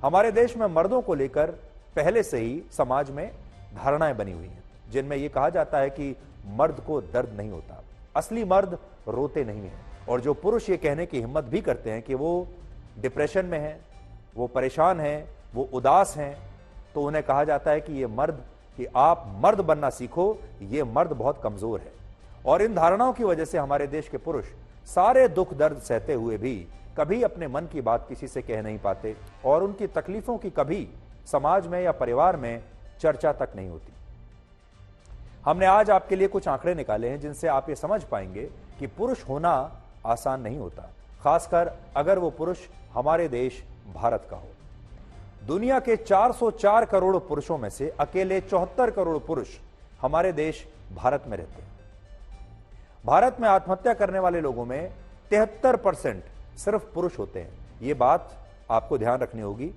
हमारे देश में मर्दों को लेकर पहले से ही समाज में धारणाएं बनी हुई हैं, जिनमें यह कहा जाता है कि मर्द को दर्द नहीं होता, असली मर्द रोते नहीं हैं। और जो पुरुष ये कहने की हिम्मत भी करते हैं कि वो डिप्रेशन में हैं, वो परेशान हैं, वो उदास हैं, तो उन्हें कहा जाता है कि ये मर्द, कि आप मर्द बनना सीखो, ये मर्द बहुत कमजोर है। और इन धारणाओं की वजह से हमारे देश के पुरुष सारे दुख दर्द सहते हुए भी कभी अपने मन की बात किसी से कह नहीं पाते और उनकी तकलीफों की कभी समाज में या परिवार में चर्चा तक नहीं होती। हमने आज आपके लिए कुछ आंकड़े निकाले हैं जिनसे आप ये समझ पाएंगे कि पुरुष होना आसान नहीं होता, खासकर अगर वो पुरुष हमारे देश भारत का हो। दुनिया के 404 करोड़ पुरुषों में से अकेले 74 करोड़ पुरुष हमारे देश भारत में रहते हैं। भारत में आत्महत्या करने वाले लोगों में 73% सिर्फ पुरुष होते हैं। यह बात आपको ध्यान रखनी होगी।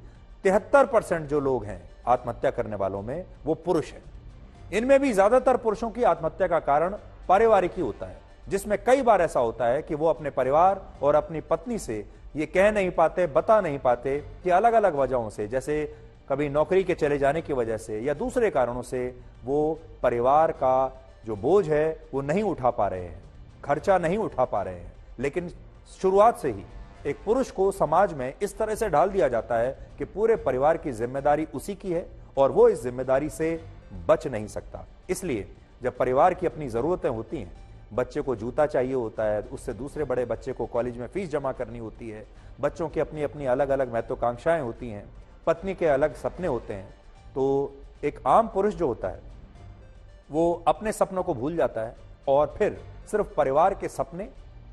73% जो लोग हैं आत्महत्या करने वालों में, वो पुरुष हैं। इनमें भी ज्यादातर पुरुषों की आत्महत्या का कारण पारिवारिक ही होता है, जिसमें कई बार ऐसा होता है कि वो अपने परिवार और अपनी पत्नी से ये कह नहीं पाते, बता नहीं पाते कि अलग अलग वजहों से, जैसे कभी नौकरी के चले जाने की वजह से या दूसरे कारणों से वो परिवार का जो बोझ है वो नहीं उठा पा रहे हैं, खर्चा नहीं उठा पा रहे हैं। लेकिन शुरुआत से ही एक पुरुष को समाज में इस तरह से ढाल दिया जाता है कि पूरे परिवार की जिम्मेदारी उसी की है और वो इस जिम्मेदारी से बच नहीं सकता। इसलिए जब परिवार की अपनी जरूरतें होती हैं, बच्चे को जूता चाहिए होता है, उससे दूसरे बड़े बच्चे को कॉलेज में फीस जमा करनी होती है, बच्चों की अपनी अपनी अलग अलग महत्वाकांक्षाएं होती हैं, पत्नी के अलग सपने होते हैं, तो एक आम पुरुष जो होता है वो अपने सपनों को भूल जाता है और फिर सिर्फ परिवार के सपने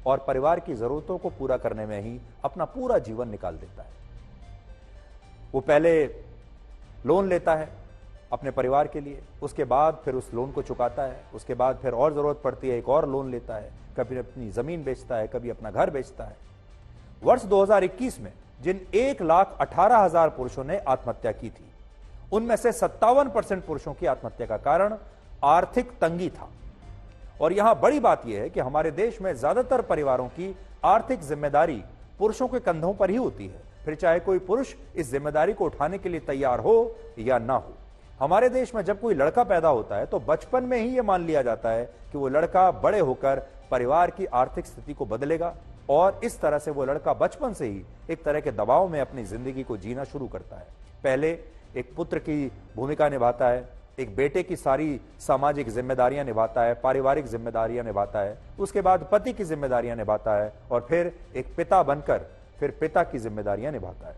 और परिवार की जरूरतों को पूरा करने में ही अपना पूरा जीवन निकाल देता है। वो पहले लोन लेता है अपने परिवार के लिए, उसके बाद फिर उस लोन को चुकाता है, उसके बाद फिर और जरूरत पड़ती है एक और लोन लेता है, कभी अपनी जमीन बेचता है, कभी अपना घर बेचता है। वर्ष 2021 में जिन 1,18,000 पुरुषों ने आत्महत्या की थी, उनमें से 57% पुरुषों की आत्महत्या का कारण आर्थिक तंगी था। और यहां बड़ी बात यह है कि हमारे देश में ज्यादातर परिवारों की आर्थिक जिम्मेदारी पुरुषों के कंधों पर ही होती है, फिर चाहे कोई पुरुष इस जिम्मेदारी को उठाने के लिए तैयार हो या ना हो। हमारे देश में जब कोई लड़का पैदा होता है तो बचपन में ही यह मान लिया जाता है कि वो लड़का बड़े होकर परिवार की आर्थिक स्थिति को बदलेगा और इस तरह से वो लड़का बचपन से ही एक तरह के दबाव में अपनी जिंदगी को जीना शुरू करता है। पहले एक पुत्र की भूमिका निभाता है, एक बेटे की सारी सामाजिक जिम्मेदारियां निभाता है, पारिवारिक जिम्मेदारियां निभाता है, उसके बाद पति की जिम्मेदारियां निभाता है और फिर एक पिता बनकर फिर पिता की जिम्मेदारियां निभाता है।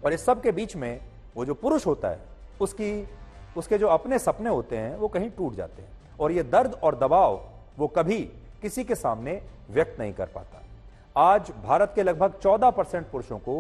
और इस सब के बीच में वो जो पुरुष होता है उसके जो अपने सपने होते हैं वो कहीं टूट जाते हैं और ये दर्द और दबाव वो कभी किसी के सामने व्यक्त नहीं कर पाता। आज भारत के लगभग 14% पुरुषों को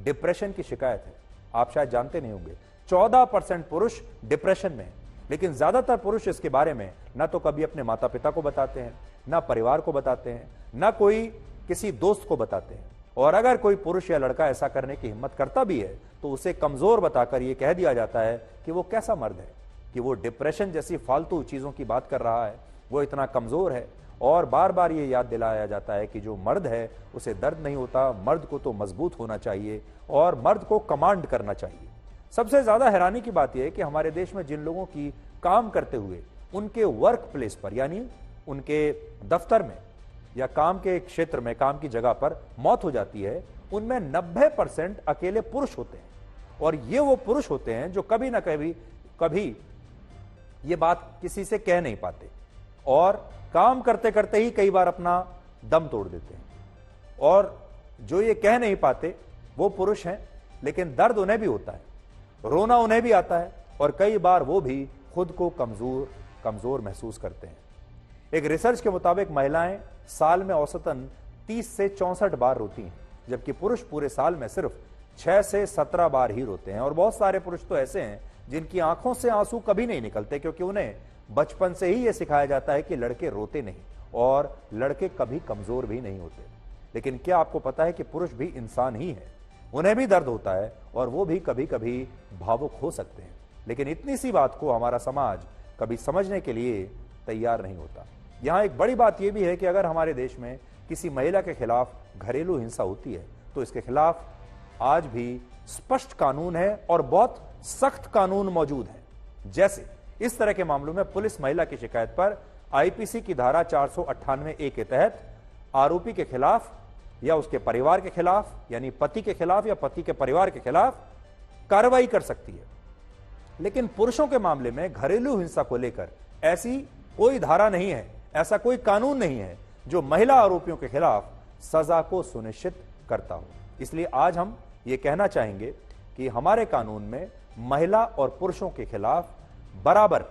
डिप्रेशन की शिकायत है। आप शायद जानते नहीं होंगे, 14% पुरुष डिप्रेशन में है, लेकिन ज्यादातर पुरुष इसके बारे में ना तो कभी अपने माता पिता को बताते हैं, ना परिवार को बताते हैं, ना कोई किसी दोस्त को बताते हैं। और अगर कोई पुरुष या लड़का ऐसा करने की हिम्मत करता भी है तो उसे कमजोर बताकर यह कह दिया जाता है कि वो कैसा मर्द है कि वो डिप्रेशन जैसी फालतू चीजों की बात कर रहा है, वो इतना कमजोर है। और बार बार ये याद दिलाया जाता है कि जो मर्द है उसे दर्द नहीं होता, मर्द को तो मजबूत होना चाहिए और मर्द को कमांड करना चाहिए। सबसे ज्यादा हैरानी की बात यह है कि हमारे देश में जिन लोगों की काम करते हुए उनके वर्क प्लेस पर यानी उनके दफ्तर में या काम के क्षेत्र में, काम की जगह पर मौत हो जाती है, उनमें 90% अकेले पुरुष होते हैं। और ये वो पुरुष होते हैं जो कभी ना कभी ये बात किसी से कह नहीं पाते और काम करते करते ही कई बार अपना दम तोड़ देते हैं। और जो ये कह नहीं पाते वो पुरुष हैं, लेकिन दर्द उन्हें भी होता है, रोना उन्हें भी आता है और कई बार वो भी खुद को कमजोर महसूस करते हैं। एक रिसर्च के मुताबिक महिलाएं साल में औसतन 30 से 64 बार रोती हैं, जबकि पुरुष पूरे साल में सिर्फ 6 से 17 बार ही रोते हैं। और बहुत सारे पुरुष तो ऐसे हैं जिनकी आंखों से आंसू कभी नहीं निकलते, क्योंकि उन्हें बचपन से ही यह सिखाया जाता है कि लड़के रोते नहीं और लड़के कभी कमजोर भी नहीं होते। लेकिन क्या आपको पता है कि पुरुष भी इंसान ही है, उन्हें भी दर्द होता है और वो भी कभी कभी भावुक हो सकते हैं। लेकिन इतनी सी बात को हमारा समाज कभी समझने के लिए तैयार नहीं होता। यहां एक बड़ी बात यह भी है कि अगर हमारे देश में किसी महिला के खिलाफ घरेलू हिंसा होती है तो इसके खिलाफ आज भी स्पष्ट कानून है और बहुत सख्त कानून मौजूद है। जैसे इस तरह के मामलों में पुलिस महिला की शिकायत पर आईपीसी की धारा 498A के तहत आरोपी के खिलाफ या उसके परिवार के खिलाफ, यानी पति के खिलाफ या पति के परिवार के खिलाफ कार्रवाई कर सकती है। लेकिन पुरुषों के मामले में घरेलू हिंसा को लेकर ऐसी कोई धारा नहीं है, ऐसा कोई कानून नहीं है जो महिला आरोपियों के खिलाफ सजा को सुनिश्चित करता हो। इसलिए आज हम ये कहना चाहेंगे कि हमारे कानून में महिला और पुरुषों के खिलाफ बराबर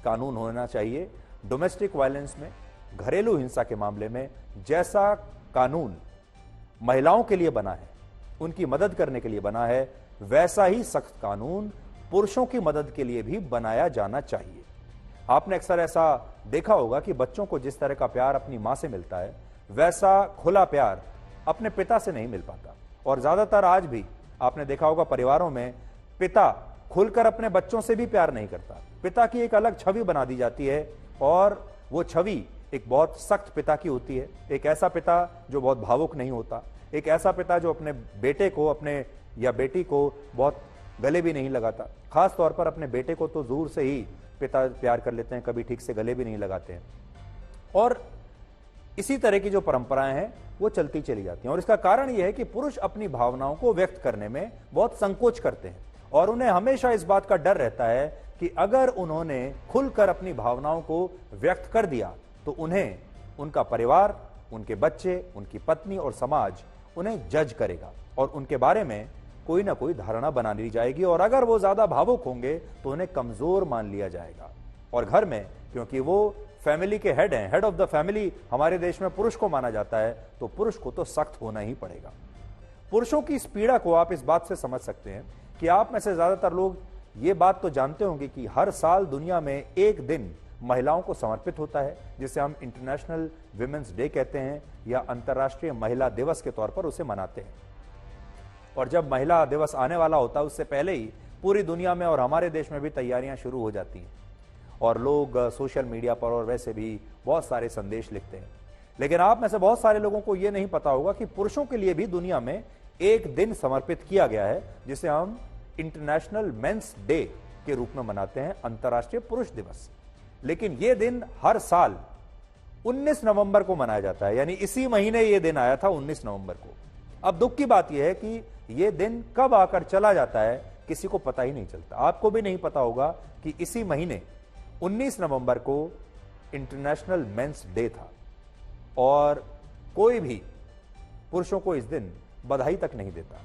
कानून होना चाहिए। डोमेस्टिक वायलेंस में, घरेलू हिंसा के मामले में जैसा कानून महिलाओं के लिए बना है, उनकी मदद करने के लिए बना है, वैसा ही सख्त कानून पुरुषों की मदद के लिए भी बनाया जाना चाहिए। आपने अक्सर ऐसा देखा होगा कि बच्चों को जिस तरह का प्यार अपनी मां से मिलता है, वैसा खुला प्यार अपने पिता से नहीं मिल पाता। और ज्यादातर आज भी आपने देखा होगा परिवारों में पिता खुलकर अपने बच्चों से भी प्यार नहीं करता। पिता की एक अलग छवि बना दी जाती है और वो छवि एक बहुत सख्त पिता की होती है। एक ऐसा पिता जो बहुत भावुक नहीं होता, एक ऐसा पिता जो अपने बेटे को, अपने या बेटी को बहुत गले भी नहीं लगाता। खास तौर पर अपने बेटे को तो दूर से ही पिता प्यार कर लेते हैं, कभी ठीक से गले भी नहीं लगाते हैं। और इसी तरह की जो परंपराएं हैं वो चलती चली जाती हैं। और इसका कारण यह है कि पुरुष अपनी भावनाओं को व्यक्त करने में बहुत संकोच करते हैं और उन्हें हमेशा इस बात का डर रहता है कि अगर उन्होंने खुलकर अपनी भावनाओं को व्यक्त कर दिया तो उन्हें उनका परिवार, उनके बच्चे, उनकी पत्नी और समाज उन्हें जज करेगा और उनके बारे में कोई ना कोई धारणा बना ली जाएगी। और अगर वो ज्यादा भावुक होंगे तो उन्हें कमजोर मान लिया जाएगा। और घर में, क्योंकि वो फैमिली के हेड हैं, हेड ऑफ द फैमिली हमारे देश में पुरुष को माना जाता है, तो पुरुष को तो सख्त होना ही पड़ेगा। पुरुषों की इस पीड़ा को आप इस बात से समझ सकते हैं कि आप में से ज्यादातर लोग ये बात तो जानते होंगे कि हर साल दुनिया में एक दिन महिलाओं को समर्पित होता है, जिसे हम इंटरनेशनल विमेंस डे कहते हैं या अंतर्राष्ट्रीय महिला दिवस के तौर पर उसे मनाते हैं। और जब महिला दिवस आने वाला होता है उससे पहले ही पूरी दुनिया में और हमारे देश में भी तैयारियां शुरू हो जाती हैं और लोग सोशल मीडिया पर और वैसे भी बहुत सारे संदेश लिखते हैं। लेकिन आप में से बहुत सारे लोगों को यह नहीं पता होगा कि पुरुषों के लिए भी दुनिया में एक दिन समर्पित किया गया है, जिसे हम इंटरनेशनल मेंस डे के रूप में मनाते हैं, अंतर्राष्ट्रीय पुरुष दिवस। लेकिन यह दिन हर साल 19 नवंबर को मनाया जाता है, यानी इसी महीने यह दिन आया था 19 नवंबर को। अब दुख की बात यह है कि यह दिन कब आकर चला जाता है किसी को पता ही नहीं चलता। आपको भी नहीं पता होगा कि इसी महीने 19 नवंबर को इंटरनेशनल मेंस डे था और कोई भी पुरुषों को इस दिन बधाई तक नहीं देता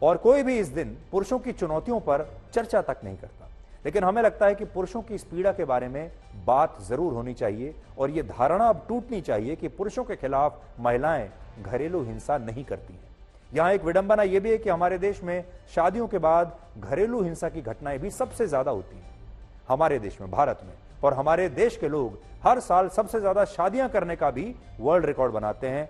और कोई भी इस दिन पुरुषों की चुनौतियों पर चर्चा तक नहीं करता। लेकिन हमें लगता है कि पुरुषों की इस पीड़ा के बारे में बात जरूर होनी चाहिए और यह धारणा अब टूटनी चाहिए कि पुरुषों के खिलाफ महिलाएं घरेलू हिंसा नहीं करती हैं। यहां एक विडंबना यह भी है कि हमारे देश में शादियों के बाद घरेलू हिंसा की घटनाएं भी सबसे ज्यादा होती हैं हमारे देश में, भारत में। और हमारे देश के लोग हर साल सबसे ज्यादा शादियां करने का भी वर्ल्ड रिकॉर्ड बनाते हैं।